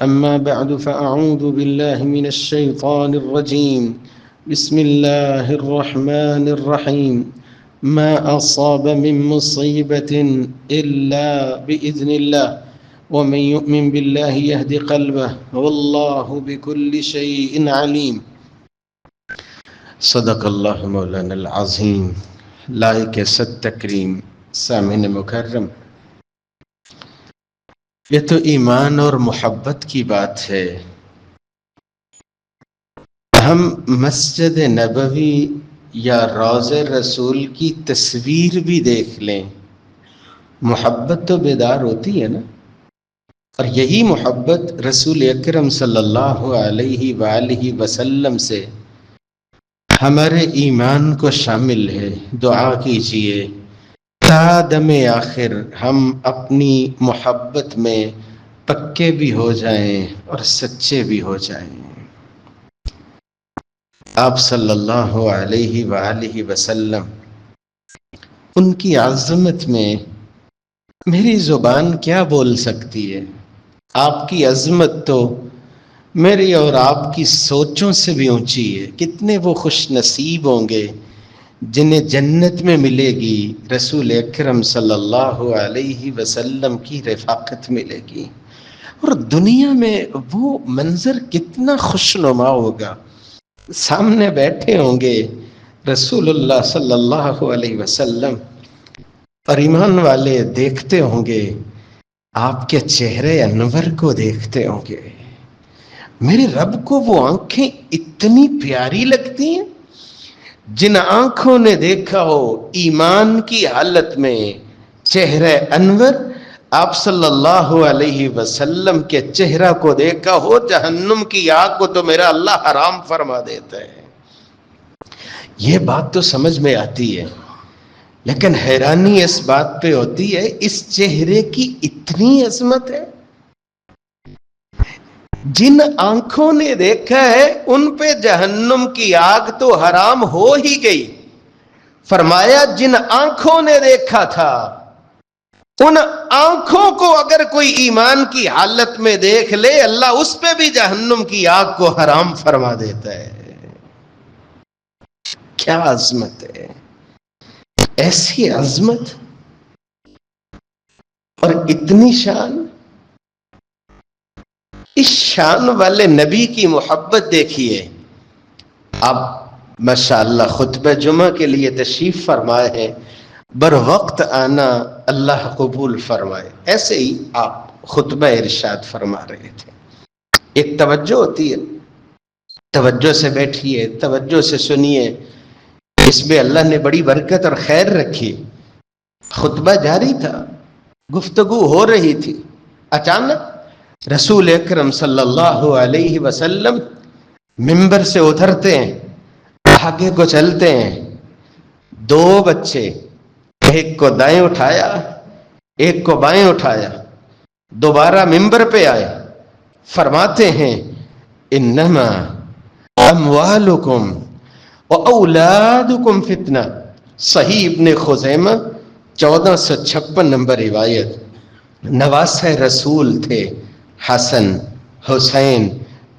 أما بعد فأعوذ بالله من الشيطان الرجيم. بسم الله الرحمن الرحيم. ما أصاب من مصيبة إلا بإذن الله ومن يؤمن بالله يهد قلبه والله بكل شيء عليم. صدق اللہ مولانا العظیم. لائق صد تکریم سامعین مکرم، یہ تو ایمان اور محبت کی بات ہے. ہم مسجد نبوی یا روضہ رسول کی تصویر بھی دیکھ لیں، محبت تو بیدار ہوتی ہے نا. اور یہی محبت رسول اکرم صلی اللہ علیہ وآلہ وسلم سے ہمارے ایمان کو شامل ہے. دعا کیجئے تا دم آخر ہم اپنی محبت میں پکے بھی ہو جائیں اور سچے بھی ہو جائیں. آپ صلی اللہ علیہ وآلہ وسلم، ان کی عظمت میں میری زبان کیا بول سکتی ہے؟ آپ کی عظمت تو میری اور آپ کی سوچوں سے بھی اونچی ہے. کتنے وہ خوش نصیب ہوں گے جنہیں جنت میں ملے گی رسول اکرم صلی اللہ علیہ وسلم کی رفاقت ملے گی. اور دنیا میں وہ منظر کتنا خوشنما ہوگا. سامنے بیٹھے ہوں گے رسول اللہ صلی اللہ علیہ وسلم اور ایمان والے دیکھتے ہوں گے آپ کے چہرے انور کو دیکھتے ہوں گے. میرے رب کو وہ آنکھیں اتنی پیاری لگتی ہیں جن آنکھوں نے دیکھا ہو ایمان کی حالت میں چہرہ انور، آپ صلی اللہ علیہ وسلم کے چہرہ کو دیکھا ہو جہنم کی آگ کو تو میرا اللہ حرام فرما دیتا ہے. یہ بات تو سمجھ میں آتی ہے، لیکن حیرانی اس بات پہ ہوتی ہے اس چہرے کی اتنی عظمت ہے. جن آنکھوں نے دیکھا ہے ان پہ جہنم کی آگ تو حرام ہو ہی گئی. فرمایا جن آنکھوں نے دیکھا تھا ان آنکھوں کو اگر کوئی ایمان کی حالت میں دیکھ لے اللہ اس پہ بھی جہنم کی آگ کو حرام فرما دیتا ہے. کیا عظمت ہے! ایسی عظمت اور اتنی شان. اس شان والے نبی کی محبت دیکھیے. آپ ماشاءاللہ خطبہ جمعہ کے لیے تشریف فرمائے ہیں، بر وقت آنا اللہ قبول فرمائے. ایسے ہی آپ خطبہ ارشاد فرما رہے تھے. ایک توجہ ہوتی ہے، توجہ سے بیٹھیے، توجہ سے سنیے، اس میں اللہ نے بڑی برکت اور خیر رکھی. خطبہ جاری تھا، گفتگو ہو رہی تھی، اچانک رسول اکرم صلی اللہ علیہ وسلم منبر سے اترتے ہیں، آگے کو چلتے ہیں. دو بچے، ایک کو دائیں اٹھایا ایک کو بائیں اٹھایا، دوبارہ منبر پہ آئے. فرماتے ہیں انما اموالکم واولادکم فتنہ. صحیح ابن خزیمہ 1456 نمبر روایت. نواسہ رسول تھے حسن حسین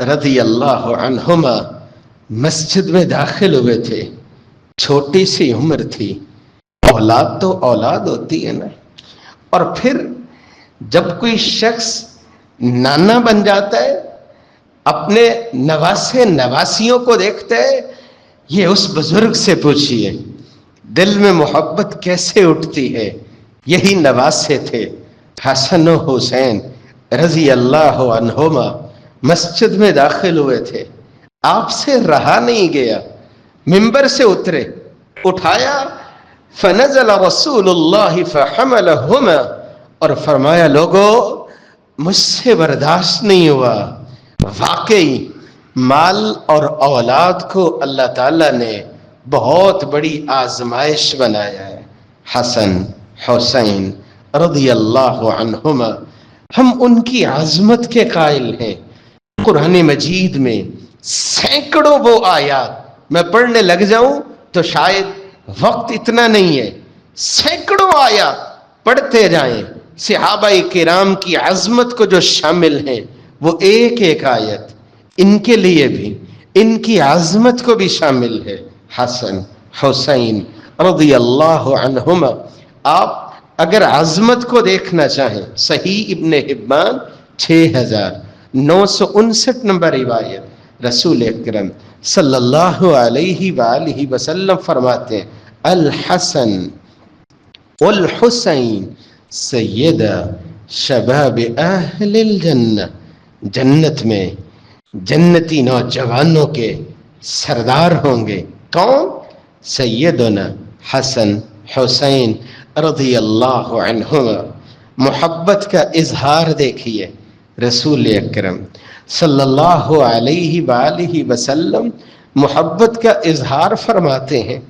رضی اللہ عنہما. مسجد میں داخل ہوئے تھے، چھوٹی سی عمر تھی. اولاد تو اولاد ہوتی ہے نا. اور پھر جب کوئی شخص نانا بن جاتا ہے اپنے نواسے نواسیوں کو دیکھتا ہے. یہ اس بزرگ سے پوچھئے دل میں محبت کیسے اٹھتی ہے. یہی نواسے تھے حسن و حسین رضی اللہ عنہما. مسجد میں داخل ہوئے تھے، آپ سے رہا نہیں گیا، منبر سے اترے، اٹھایا. فنزل رسول اللہ فحملہما. اور فرمایا لوگو مجھ سے برداشت نہیں ہوا. واقعی مال اور اولاد کو اللہ تعالیٰ نے بہت بڑی آزمائش بنایا ہے. حسن حسین رضی اللہ عنہما، ہم ان کی عظمت کے قائل ہیں. قرآن مجید میں سینکڑوں وہ آیات، میں پڑھنے لگ جاؤں تو شاید وقت اتنا نہیں ہے، سینکڑوں آیات پڑھتے جائیں صحابہ کرام کی عظمت کو جو شامل ہیں. وہ ایک ایک آیت ان کے لیے بھی، ان کی عظمت کو بھی شامل ہے۔ حسن حسین رضی اللہ عنہما، آپ اگر عظمت کو دیکھنا چاہیں، صحیح ابن حبان 6959 نمبر روایت، رسول اکرم صلی اللہ علیہ وآلہ وسلم فرماتے ہیں الحسن والحسین سیدہ شباب اہل الجنہ، جنت میں جنتی نوجوانوں کے سردار ہوں گے۔ کون؟ سیدنا حسن حسین رضی اللہ عنہما۔ محبت کا اظہار دیکھیے، رسول اکرم صلی اللہ علیہ وآلہ وسلم محبت کا اظہار فرماتے ہیں،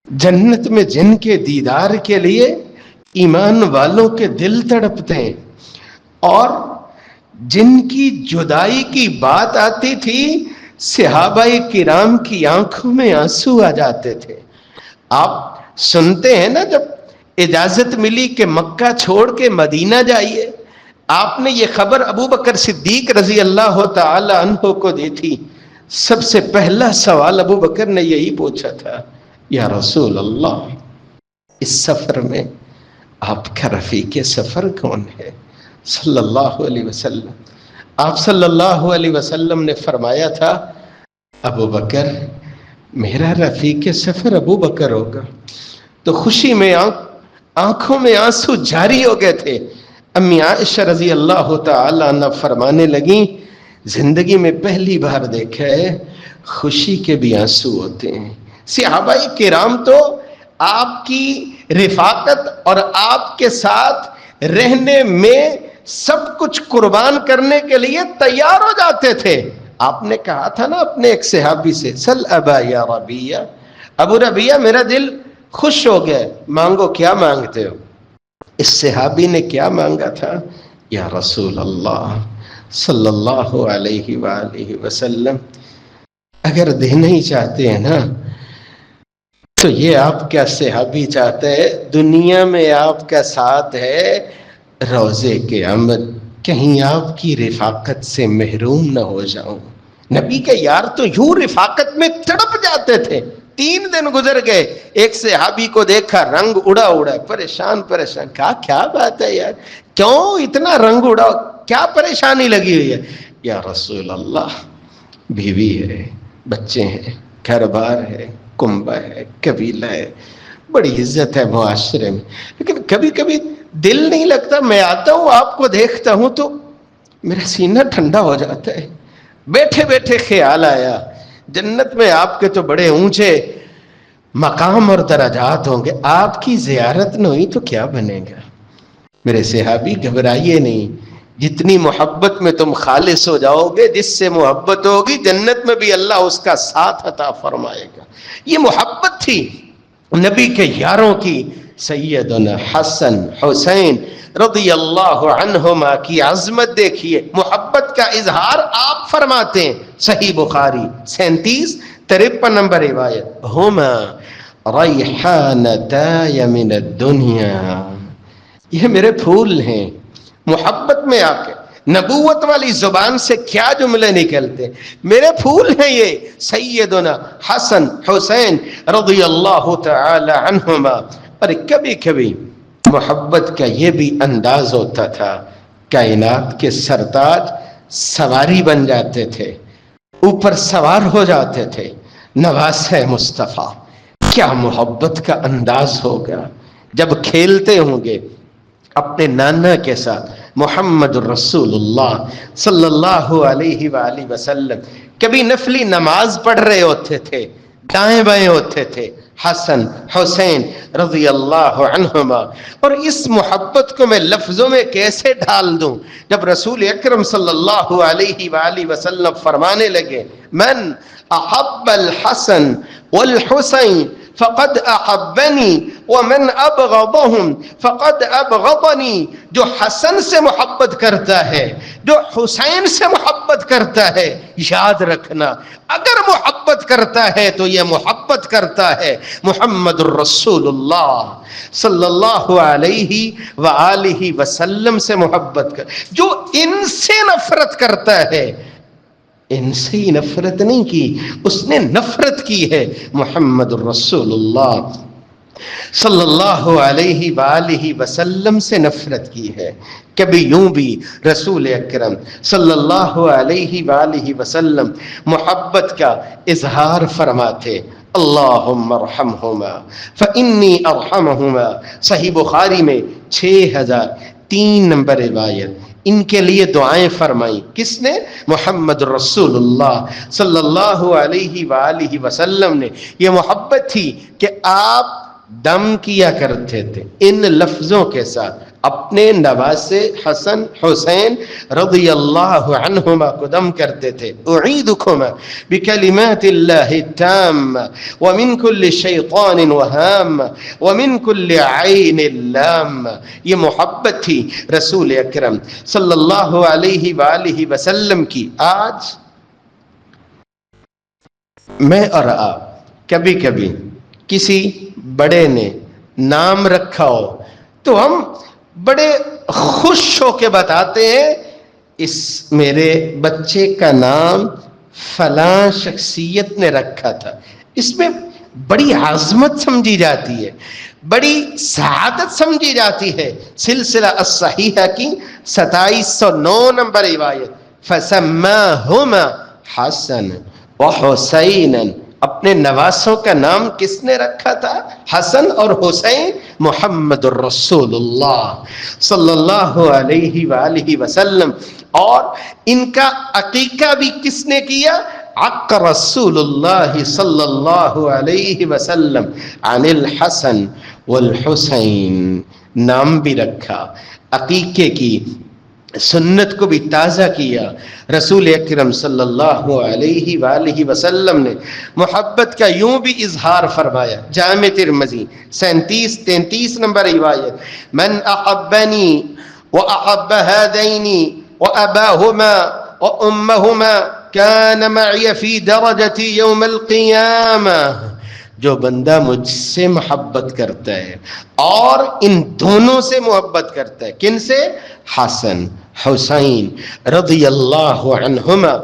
جنت میں جن کے دیدار کے لیے ایمان والوں کے دل تڑپتے ہیں، اور جن کی جدائی کی بات آتی تھی صحابہ کرام کی آنکھوں میں آنسو آ جاتے تھے۔ آپ سنتے ہیں نا، جب اجازت ملی کہ مکہ چھوڑ کے مدینہ جائیے، آپ نے یہ خبر ابو بکر صدیق رضی اللہ تعالی عنہ کو دی تھی، سب سے پہلا سوال ابو بکر نے یہی پوچھا تھا، یا رسول اللہ، اس سفر میں آپ کا رفیق سفر کون ہے؟ صلی اللہ علیہ وسلم۔ آپ صلی اللہ علیہ وسلم نے فرمایا تھا، ابو بکر، میرا رفیق سفر ابو بکر ہوگا۔ تو خوشی میں آنکھوں میں آنسو جاری ہو گئے تھے۔ امی عائشہ رضی اللہ تعالی عنہ فرمانے لگیں، زندگی میں پہلی بار دیکھا ہے خوشی کے بھی آنسو ہوتے ہیں۔ صحابہ کرام تو آپ کی رفاقت اور آپ کے ساتھ رہنے میں سب کچھ قربان کرنے کے لیے تیار ہو جاتے تھے۔ آپ نے کہا تھا نا اپنے ایک صحابی سے، سل ابا یا ربیہ، ابو ربیہ میرا دل خوش ہو گیا، مانگو کیا مانگتے ہو؟ اس صحابی نے کیا مانگا تھا؟ یا رسول اللہ صلی اللہ علیہ وآلہ وسلم، اگر دینا ہی چاہتے ہیں نا تو یہ آپ کا صحابی چاہتا ہے، دنیا میں آپ کا ساتھ ہے، روزے کے عمل کہیں آپ کی رفاقت سے محروم نہ ہو جاؤں۔ نبی کے یار تو یوں رفاقت میں تڑپ جاتے تھے۔ 3 دن گزر گئے، ایک صحابی کو دیکھا رنگ اڑا پریشان، کہا کیا بات ہے یار، کیوں اتنا رنگ اڑا، کیا پریشانی لگی ہوئی ہے؟ یا رسول اللہ، بیوی ہے، بچے ہیں، گھر بار ہے، کنبہ ہے، قبیلہ ہے، بڑی عزت ہے معاشرے میں، لیکن کبھی کبھی دل نہیں لگتا، میں آتا ہوں آپ کو دیکھتا ہوں تو میرا سینہ ٹھنڈا ہو جاتا ہے۔ بیٹھے بیٹھے خیال آیا، جنت میں آپ کے تو بڑے اونچے مقام اور درجات ہوں گے، آپ کی زیارت نہ ہوئی تو کیا بنے گا؟ میرے صحابی گھبرائیے نہیں، جتنی محبت میں تم خالص ہو جاؤ گے، جس سے محبت ہوگی جنت میں بھی اللہ اس کا ساتھ عطا فرمائے گا۔ یہ محبت تھی نبی کے یاروں کی۔ سیدنا حسن حسین رضی اللہ عنہما کی عظمت دیکھیے، محبت کا اظہار آپ فرماتے ہیں، صحیح بخاری 3753 نمبر روایت، ہما ریحانتای من الدنیا، یہ میرے پھول ہیں۔ محبت میں آ کے نبوت والی زبان سے کیا جملے نکلتے، میرے پھول ہیں یہ سیدنا حسن حسین رضی اللہ تعالی عنہما۔ اور کبھی کبھی محبت کا یہ بھی انداز ہوتا تھا، کائنات کے سرتاج سواری بن جاتے تھے، اوپر سوار ہو جاتے تھے، نواسہ مصطفیٰ، کیا محبت کا انداز ہوگا جب کھیلتے ہوں گے اپنے نانا کے ساتھ، محمد الرسول اللہ صلی اللہ علیہ وآلہ وسلم کبھی نفلی نماز پڑھ رہے ہوتے تھے، دائیں بائیں ہوتے تھے حسن حسین رضی اللہ عنہما۔ اور اس محبت کو میں لفظوں میں کیسے ڈھال دوں جب رسول اکرم صلی اللہ علیہ وآلہ وسلم فرمانے لگے، من احب الحسن والحسین فقد احبنی ومن ابغضهم فقد ابغضنی، جو حسن سے محبت کرتا ہے، جو حسین سے محبت کرتا ہے، یاد رکھنا اگر محبت محبت کرتا ہے تو یہ محبت کرتا ہے محمد الرسول اللہ صلی اللہ علیہ وآلہ وسلم سے محبت کر. جو ان سے نفرت کرتا ہے ان سے ہی نفرت نہیں کی، اس نے نفرت کی ہے محمد الرسول اللہ صلی اللہ علیہ وآلہ وسلم سے نفرت کی ہے. کبھی یوں بھی رسول اکرم صلی اللہ علیہ وآلہ وسلم محبت کا اظہار فرماتے، اللہم ارحمہما فانی ارحمہما. صحیح بخاری میں 6003 نمبر روایت. ان کے لیے دعائیں فرمائیں کس نے؟ محمد رسول اللہ صلی اللہ علیہ وآلہ وسلم نے. یہ محبت تھی کہ آپ دم کیا کرتے تھے ان لفظوں کے ساتھ، اپنے نواسے حسن حسین رضی اللہ عنہما کو دم کرتے تھے. اعیدکما بکلمات اللہ التام ومن کل شیطان وہام ومن کل عین لام. یہ محبت تھی رسول اکرم صلی اللہ علیہ وآلہ وسلم کی. آج میں اور آپ کبھی کبھی کسی بڑے نے نام رکھا ہو تو ہم بڑے خوش ہو کے بتاتے ہیں اس میرے بچے کا نام فلاں شخصیت نے رکھا تھا. اس میں بڑی عظمت سمجھی جاتی ہے، بڑی سعادت سمجھی جاتی ہے. سلسلہ الصحیحہ کی 2709 نمبر روایت، فسماہما حسن وحسینا. اپنے نواسوں کا نام کس نے رکھا تھا؟ حسن اور حسین. محمد الرسول اللہ صلی اللہ علیہ وآلہ وسلم. اور ان کا عقیقہ بھی کس نے کیا؟ عق رسول اللہ صلی اللہ علیہ وسلم عن الحسن والحسین. نام بھی رکھا، عقیقے کی سنت کو بھی تازہ کیا. رسول اکرم صلی اللہ علیہ وآلہ وسلم نے محبت کا یوں بھی اظہار فرمایا. جامع ترمذی 3733 نمبر روایت، من احبنی واحب هذین واباہما وامہما کان معی فی درجت یوم القیامہ. جو بندہ مجھ سے محبت کرتا ہے اور ان دونوں سے محبت کرتا ہے، کن سے؟ حسن حسین رضی اللہ عنہما.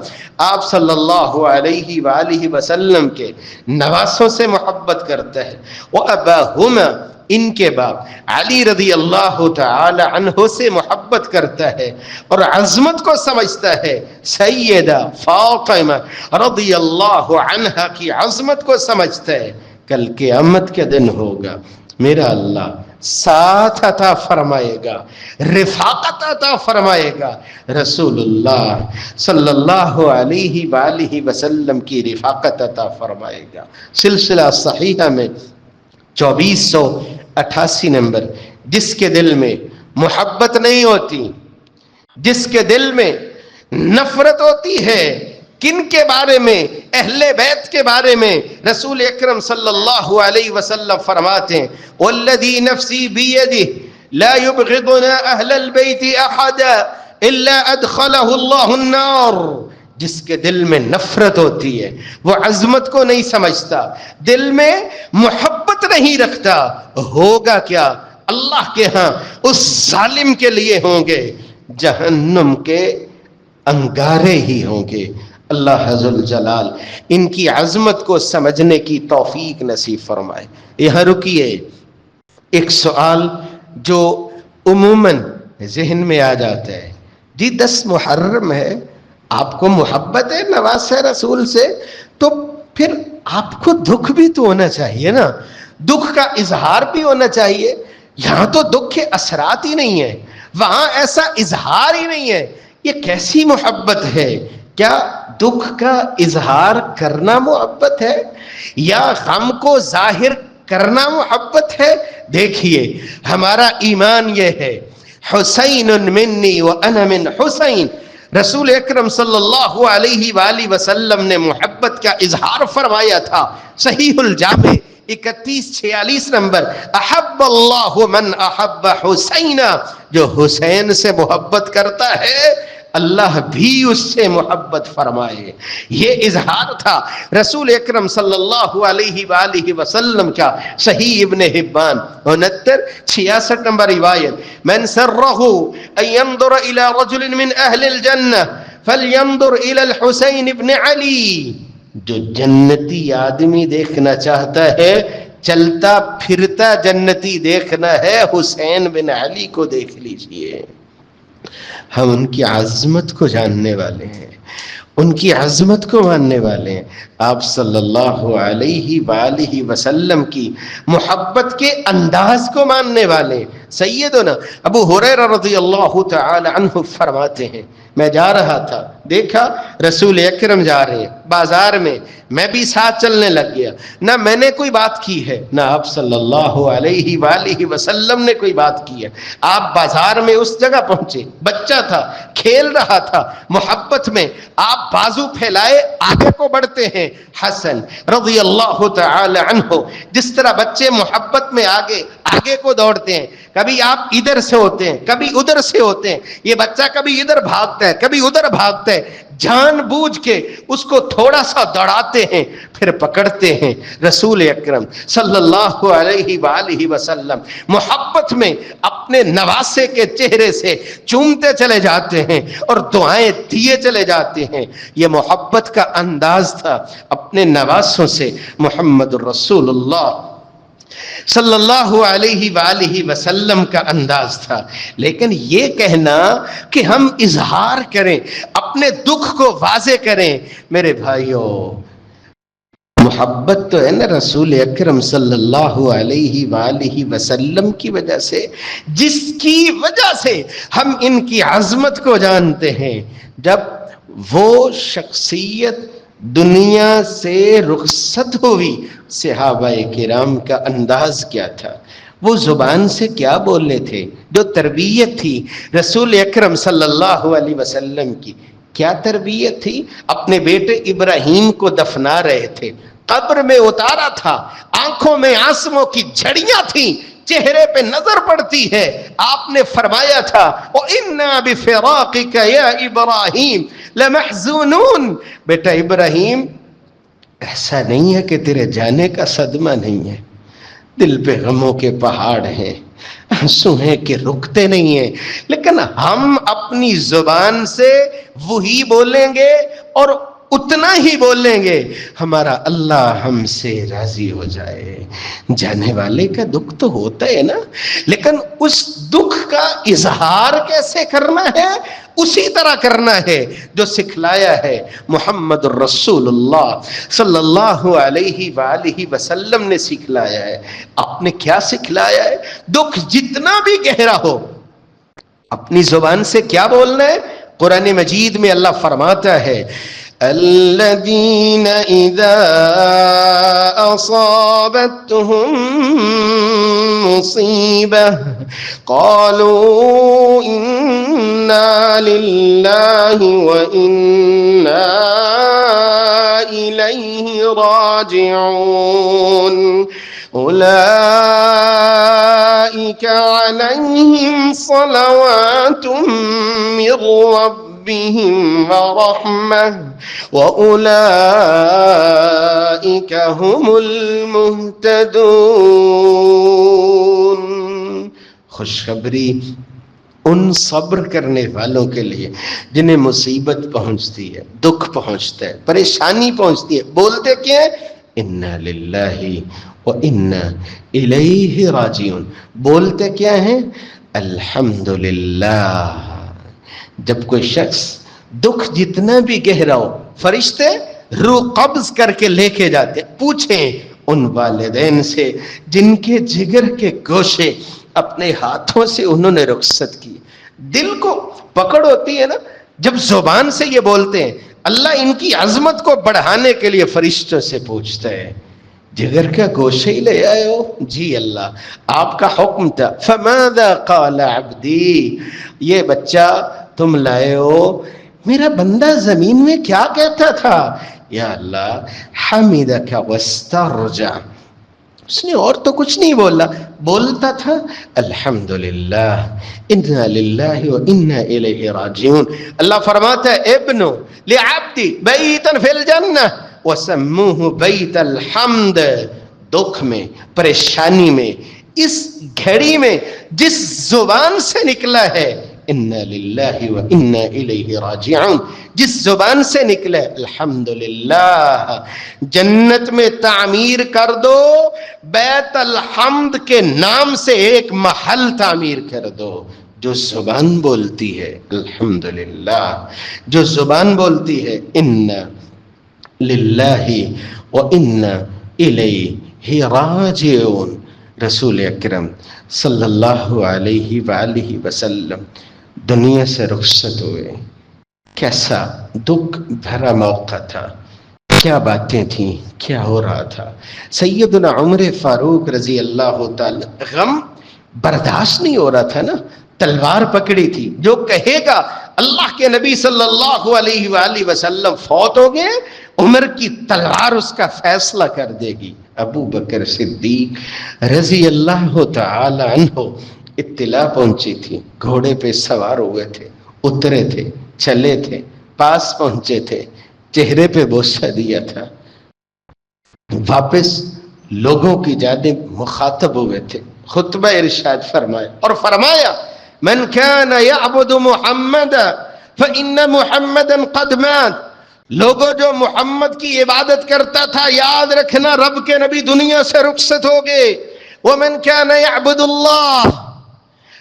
آپ صلی اللہ علیہ وآلہ وسلم کے نواسوں سے محبت کرتا ہے. واباہما، ان کے باپ علی رضی اللہ تعالی عنہ سے محبت کرتا ہے اور عظمت کو سمجھتا ہے. سیدہ فاطمہ رضی اللہ عنہا کی عظمت کو سمجھتا ہے. کل قیامت کے دن ہوگا میرا اللہ ساتھ عطا فرمائے گا، رفاقت عطا فرمائے گا. رسول اللہ صلی اللہ علیہ وآلہ وسلم کی رفاقت عطا فرمائے گا. سلسلہ صحیحہ میں 2488 نمبر. جس کے دل میں محبت نہیں ہوتی، جس کے دل میں نفرت ہوتی ہے، کن کے بارے میں؟ اہل بیت کے بارے میں. رسول اکرم صلی اللہ علیہ وسلم فرماتے ہیں، والذی نفسی بیدہ لا یبغضنا اہل البیت احدا الا ادخلہ اللہ النار. جس کے دل میں نفرت ہوتی ہے، وہ عظمت کو نہیں سمجھتا، دل میں محبت نہیں رکھتا، ہوگا کیا؟ اللہ کے ہاں اس ظالم کے لیے ہوں گے جہنم کے انگارے ہی ہوں گے. اللہ عز الجلال ان کی عظمت کو سمجھنے کی توفیق نصیب فرمائے. یہاں رکیے. ایک سوال جو عموماً ذہن میں آ جاتا ہے، جی 10 محرم ہے، آپ کو محبت ہے نواسے رسول سے، تو پھر آپ کو دکھ بھی تو ہونا چاہیے نا، دکھ کا اظہار بھی ہونا چاہیے. یہاں تو دکھ کے اثرات ہی نہیں ہیں، وہاں ایسا اظہار ہی نہیں ہے. یہ کیسی محبت ہے؟ کیا دکھ کا اظہار کرنا محبت ہے یا غم کو ظاہر کرنا محبت ہے؟ دیکھیے ہمارا ایمان یہ ہے، حسین منی وانا من حسین. رسول اکرم صلی اللہ علیہ وآلہ وسلم نے محبت کا اظہار فرمایا تھا. صحیح الجامع 3146 نمبر، احب اللہ من احب حسینا. جو حسین سے محبت کرتا ہے اللہ بھی اس سے محبت فرمائے. یہ اظہار تھا رسول اکرم صلی اللہ علیہ وآلہ وسلم کا. صحیح ابن حبان 69-66 نمبر روایت. من سرہ ان ينظر الى رجل من اہل الجنہ فلينظر الى الحسین ابن علی. جو جنتی آدمی دیکھنا چاہتا ہے، چلتا پھرتا جنتی دیکھنا ہے، حسین بن علی کو دیکھ لیجئے. ہم ان کی عظمت کو جاننے والے ہیں، ان کی عظمت کو ماننے والے ہیں. آپ صلی اللہ علیہ وآلہ وسلم کی محبت کے انداز کو ماننے والے ہیں. سیدنا ابو ہریرہ رضی اللہ تعالی عنہ فرماتے ہیں، میں جا رہا تھا، دیکھا رسول اکرم جا رہے ہیں بازار میں، میں بھی ساتھ چلنے لگ گیا. نہ میں نے کوئی بات کی ہے، نہ آپ صلی اللہ علیہ وآلہ وسلم نے کوئی بات کی ہے. آپ بازار میں اس جگہ پہنچے، بچہ تھا، کھیل رہا تھا، محبت میں آپ بازو پھیلائے آگے کو بڑھتے ہیں. حسن رضی اللہ تعالی عنہ جس طرح بچے محبت میں آگے آگے کو دوڑتے ہیں، کبھی آپ ادھر سے ہوتے ہیں، کبھی ادھر سے ہوتے ہیں، یہ بچہ کبھی ادھر بھاگتا ہے، کبھی ادھر بھاگتا ہے، جان بوجھ کے اس کو تھوڑا سا دوڑاتے ہیں، پھر پکڑتے ہیں. رسول اکرم صلی اللہ علیہ وآلہ وسلم محبت میں اپنے نواسے کے چہرے سے چومتے چلے جاتے ہیں اور دعائیں دیے چلے جاتے ہیں. یہ محبت کا انداز تھا اپنے نواسوں سے. محمد الرسول اللہ صلی اللہ علیہ وآلہ وسلم کا انداز تھا. لیکن یہ کہنا کہ ہم اظہار کریں، اپنے دکھ کو واضح کریں، میرے بھائیوں محبت تو ہے نا رسول اکرم صلی اللہ علیہ وآلہ وسلم کی وجہ سے، جس کی وجہ سے ہم ان کی عظمت کو جانتے ہیں. جب وہ شخصیت دنیا سے رخصت ہوئی، صحابہ کرام کا انداز کیا تھا، وہ زبان سے کیا بولنے تھے، جو تربیت تھی رسول اکرم صلی اللہ علیہ وسلم کی. کیا تربیت تھی؟ اپنے بیٹے ابراہیم کو دفنا رہے تھے، قبر میں اتارا تھا، آنکھوں میں آنسوؤں کی جھڑیاں تھیں، چہرے پہ نظر پڑتی ہے. آپ نے فرمایا تھا وَإِنَّا بِفِرَاقِكَ يَا إِبْرَاهِيمُ لَمَحْزُونُونَ. بیٹا ابراہیم، ایسا نہیں ہے کہ تیرے جانے کا صدمہ نہیں ہے، دل پہ غموں کے پہاڑ ہیں، آنسو ہیں کہ رکتے نہیں ہیں، لیکن ہم اپنی زبان سے وہی بولیں گے اور اتنا ہی بولیں گے ہمارا اللہ ہم سے راضی ہو جائے. جانے والے کا دکھ تو ہوتا ہے نا، لیکن اس دکھ کا اظہار کیسے کرنا ہے؟ اسی طرح کرنا ہے جو سکھلایا ہے محمد الرسول اللہ صلی اللہ علیہ وآلہ وسلم نے سکھلایا ہے. آپ نے کیا سکھلایا ہے؟ دکھ جتنا بھی گہرا ہو اپنی زبان سے کیا بولنا ہے؟ قرآن مجید میں اللہ فرماتا ہے الذین اذا اصابتهم مصیبہ قالوا انا للہ وانا الیہ راجعون اولئک علیہم صلوات من ربهم ورحمہ وَأُولَئِكَ هُمُ الْمُهْتَدُونَ. خوشخبری ان صبر کرنے والوں کے لیے جنہیں مصیبت پہنچتی ہے، دکھ پہنچتا ہے، پریشانی پہنچتی ہے، بولتے کیا ہے؟ اِنَّا لِلَّهِ وَإِنَّا إِلَيْهِ راجعون. بولتے کیا ہیں؟ الحمدللہ. جب کوئی شخص دکھ جتنا بھی گہرا ہو، فرشتے روح قبض کر کے لے کے جاتے. پوچھیں ان والدین سے جن کے جگر کے گوشے اپنے ہاتھوں سے انہوں نے رخصت کی. دل کو پکڑ ہوتی ہے نا جب زبان سے یہ بولتے ہیں. اللہ ان کی عظمت کو بڑھانے کے لیے فرشتوں سے پوچھتا ہے جگر کا گوشے ہی لے آئے ہو؟ جی اللہ آپ کا حکم تھا. فماذا قال عبدی، یہ بچہ تم لائے ہو، میرا بندہ زمین میں کیا کہتا تھا؟ یا اللہ حمدک واسترجع اس نے اور تو کچھ نہیں بولا، بولتا تھا الحمدللہ انا للہ و انا الیہ راجعون۔ اللہ فرماتا ہے ابنو لعبدی بیتا فی الجنہ وسموہ بیت الحمد۔ دکھ میں، پریشانی میں، اس گھڑی میں جس زبان سے نکلا ہے انا للہ و انا الیہ راجعون، جس زبان سے نکلا ہے الحمدللہ، جنت میں تعمیر کر دو، بیت الحمد کے نام سے ایک محل تعمیر کر دو۔ جو زبان بولتی ہے الحمدللہ، جو زبان بولتی ہے انا للہ و انا الیہ راجعون۔ رسول اکرم صلی اللہ علیہ وآلہ وسلم دنیا سے رخصت ہوئے، کیسا دکھ بھرا موقع تھا، کیا باتیں تھیں، کیا ہو رہا تھا۔ سیدنا عمر فاروق رضی اللہ تعالی، غم برداشت نہیں ہو رہا تھا نا، تلوار پکڑی تھی، جو کہے گا اللہ کے نبی صلی اللہ علیہ وآلہ وسلم فوت ہو گئے، عمر کی تلوار اس کا فیصلہ کر دے گی۔ ابو بکر صدیق رضی اللہ تعالی عنہ اطلاع پہنچی تھی، گھوڑے پہ سوار ہوئے تھے، اترے تھے، چلے تھے، پاس پہنچے تھے، چہرے پہ بوسہ دیا تھا، واپس لوگوں کی جانب مخاطب ہوئے تھے، خطبہ ارشاد فرمایا اور فرمایا من كان يعبد محمد فإن محمدا قد مات۔ لوگوں جو محمد کی عبادت کرتا تھا، یاد رکھنا رب کے نبی دنیا سے رخصت ہو گئے۔ ومن كان يعبد الله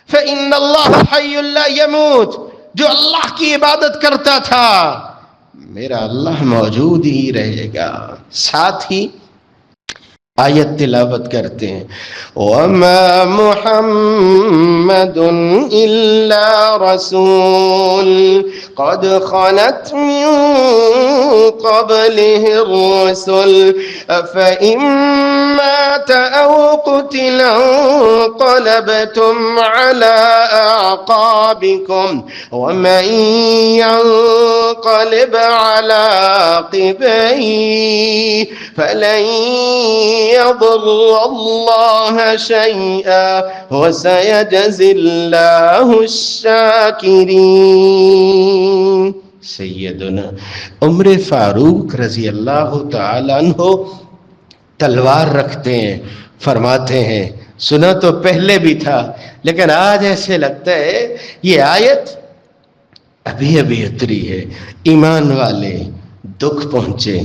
فإن الله حي لا يموت، جو اللہ کی عبادت کرتا تھا میرا اللہ موجود ہی رہے گا۔ ساتھ ہی آیت تلاوت کرتے ہیں وَمَا مُحَمَّدٌ إِلَّا رَسُولٌ قَدْ خَلَتْ مِن قَبْلِهِ الرُّسُلُ أَفَإِن مَّاتَ أَوْ قُتِلَ انقَلَبْتُمْ عَلَىٰ أَعْقَابِكُمْ وَمَن يَنقَلِبْ عَلَىٰ عَقِبَيْهِ فَلَن يضر الله شيئا وسيجزي الله الشاكرين۔ سیدنا عمر فاروق رضی اللہ تعالی عنہ تلوار رکھتے ہیں، فرماتے ہیں سنا تو پہلے بھی تھا لیکن آج ایسے لگتا ہے یہ آیت ابھی ابھی اتری ہے۔ ایمان والے دکھ پہنچے،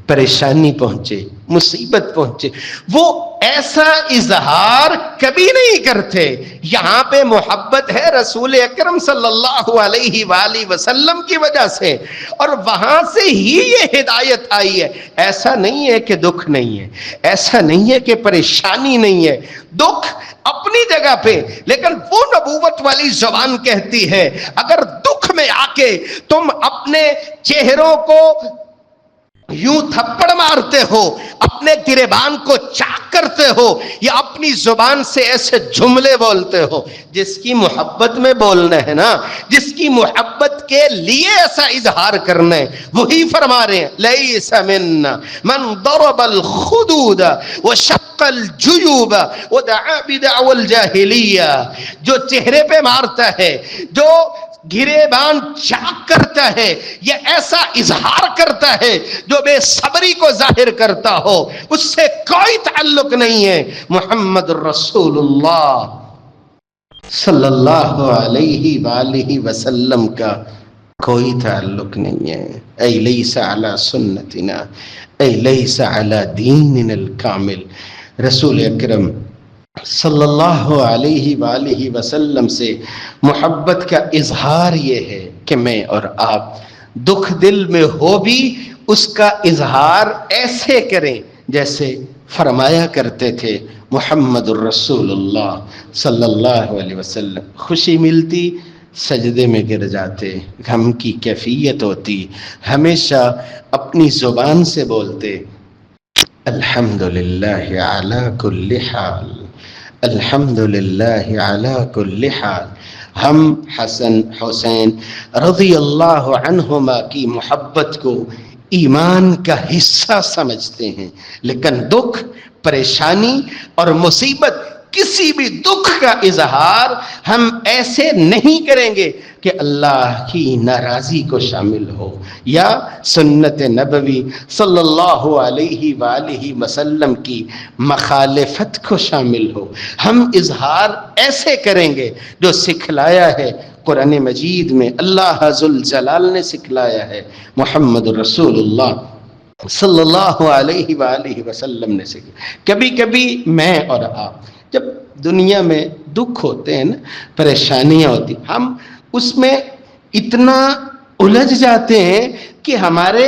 پریشانی پہنچے، مصیبت پہنچے، وہ ایسا اظہار کبھی نہیں کرتے۔ یہاں پہ محبت ہے رسول اکرم صلی اللہ علیہ وآلہ وسلم کی وجہ سے، اور وہاں سے ہی یہ ہدایت آئی ہے۔ ایسا نہیں ہے کہ دکھ نہیں ہے، ایسا نہیں ہے کہ پریشانی نہیں ہے، دکھ اپنی جگہ پہ، لیکن وہ نبوت والی زبان کہتی ہے اگر دکھ میں آ کے تم اپنے چہروں کو یوں تھپڑ مارتے ہو، اپنے گریبان کو چاک کرتے ہو، یا اپنی زبان سے ایسے جملے بولتے ہو، جس کی محبت میں بولنا ہے نا، جس کی محبت کے لیے ایسا اظہار کرنا ہے، وہی فرما رہے ہیں لیس منا من ضرب الخدود وشق الجیوب ودعا بدعوى الجاہلیہ۔ جو چہرے پہ مارتا ہے، جو گریبان چاک کرتا ہے، یہ ایسا اظہار کرتا ہے جو بے صبری کو ظاہر کرتا ہو، اس سے کوئی تعلق نہیں ہے محمد رسول اللہ صلی اللہ علیہ وآلہ وسلم کا کوئی تعلق نہیں ہے۔ اے لیس علی سنتنا اے لیس علی دیننا الکامل۔ رسول اکرم صلی اللہ علیہ وآلہ وسلم سے محبت کا اظہار یہ ہے کہ میں اور آپ دکھ دل میں ہو بھی اس کا اظہار ایسے کریں جیسے فرمایا کرتے تھے محمد الرسول اللہ صلی اللہ علیہ وسلم۔ خوشی ملتی سجدے میں گر جاتے، غم کی کیفیت ہوتی ہمیشہ اپنی زبان سے بولتے الحمدللہ علی کل حال، الحمدللہ علی کل حال۔ ہم حسن حسین رضی اللہ عنہما کی محبت کو ایمان کا حصہ سمجھتے ہیں، لیکن دکھ پریشانی اور مصیبت، کسی بھی دکھ کا اظہار ہم ایسے نہیں کریں گے کہ اللہ کی ناراضی کو شامل ہو یا سنت نبوی صلی اللہ علیہ وآلہ وسلم کی مخالفت کو شامل ہو. ہم اظہار ایسے کریں گے جو سکھلایا ہے قرآن مجید میں، اللہ ذوالجلال نے سکھلایا ہے، محمد رسول اللہ صلی اللہ علیہ وآلہ وسلم نے سکھلایا. کبھی کبھی میں اور آپ جب دنیا میں دکھ ہوتے ہیں نا، پریشانیاں ہوتی، ہم اس میں اتنا الجھ جاتے ہیں کہ ہمارے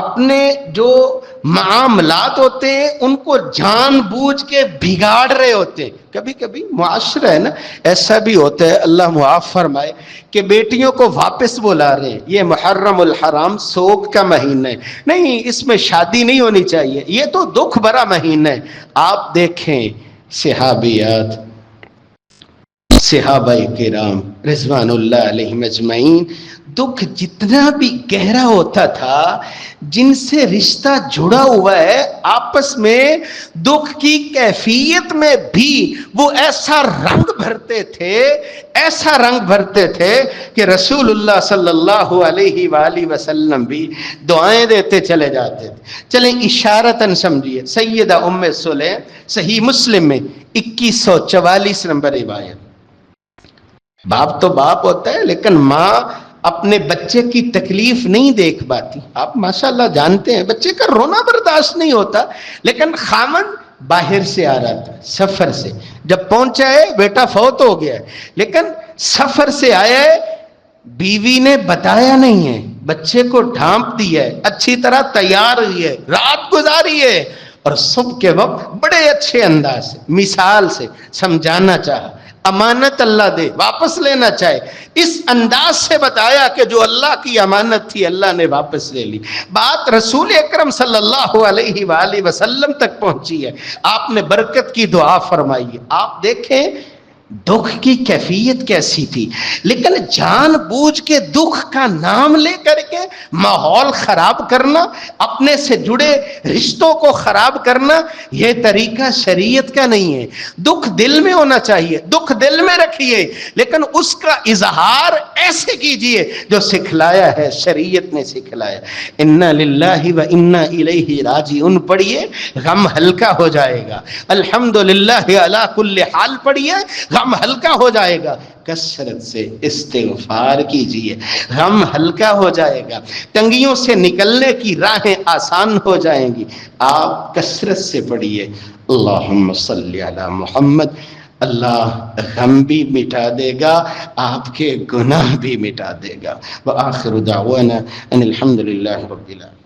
اپنے جو معاملات ہوتے ہیں ان کو جان بوجھ کے بگاڑ رہے ہوتے ہیں. کبھی کبھی معاشرہ ہے نا ایسا بھی ہوتا ہے، اللہ معاف فرمائے، کہ بیٹیوں کو واپس بلا رہے ہیں، یہ محرم الحرام سوگ کا مہینہ ہے، نہیں اس میں شادی نہیں ہونی چاہیے، یہ تو دکھ بھرا مہینہ ہے. آپ دیکھیں صحابیات، صحابہ کرام رضوان اللہ علیہم اجمعین، دکھ جتنا بھی گہرا ہوتا تھا، جن سے رشتہ جڑا ہوا ہے آپس میں، دکھ کی کیفیت میں بھی وہ ایسا رنگ بھرتے تھے، ایسا رنگ بھرتے تھے کہ رسول اللہ صلی اللہ علیہ وآلہ وسلم بھی دعائیں دیتے چلے جاتے تھے. چلیں اشارتاً سمجھیے، سیدہ ام سلیم صحیح مسلم میں 2144 نمبر روایت. باپ تو باپ ہوتا ہے لیکن ماں اپنے بچے کی تکلیف نہیں دیکھ پاتی. آپ ماشاءاللہ جانتے ہیں بچے کا رونا برداشت نہیں ہوتا، لیکن خامن باہر سے آ رہا تھا سفر سے، جب پہنچا ہے بیٹا فوت ہو گیا ہے، لیکن سفر سے آیا ہے، بیوی نے بتایا نہیں ہے، بچے کو ڈھانپ دیا ہے، اچھی طرح تیار ہوئی ہے، رات گزاری ہے، اور صبح کے وقت بڑے اچھے انداز سے مثال سے سمجھانا چاہا، امانت اللہ دے واپس لینا چاہے، اس انداز سے بتایا کہ جو اللہ کی امانت تھی اللہ نے واپس لے لی. بات رسول اکرم صلی اللہ علیہ وآلہ وسلم تک پہنچی ہے، آپ نے برکت کی دعا فرمائی ہے. آپ دیکھیں دکھ کی کیفیت کیسی تھی، لیکن جان بوجھ کے دکھ کا نام لے کر کے ماحول خراب کرنا، اپنے سے جڑے رشتوں کو خراب کرنا، یہ طریقہ شریعت کا نہیں ہے. دکھ دل میں ہونا چاہیے، دکھ دل میں رکھیے، لیکن اس کا اظہار ایسے کیجئے جو سکھلایا ہے، شریعت نے سکھلایا. انا للہ و انا الیہ راجعون پڑھیے، غم ہلکا ہو جائے گا. الحمدللہ علی کل حال پڑھیے، غم ہلکا ہو جائے گا. کثرت سے استغفار کیجئے، غم ہلکا ہو جائے گا، تنگیوں سے نکلنے کی راہیں آسان ہو جائیں گی. آپ کثرت سے پڑھیے اللہم صلی علی محمد. اللہ غم بھی مٹا دے گا، آپ کے گناہ بھی مٹا دے گا. وآخر دعوانا ان الحمدللہ رب العالمین.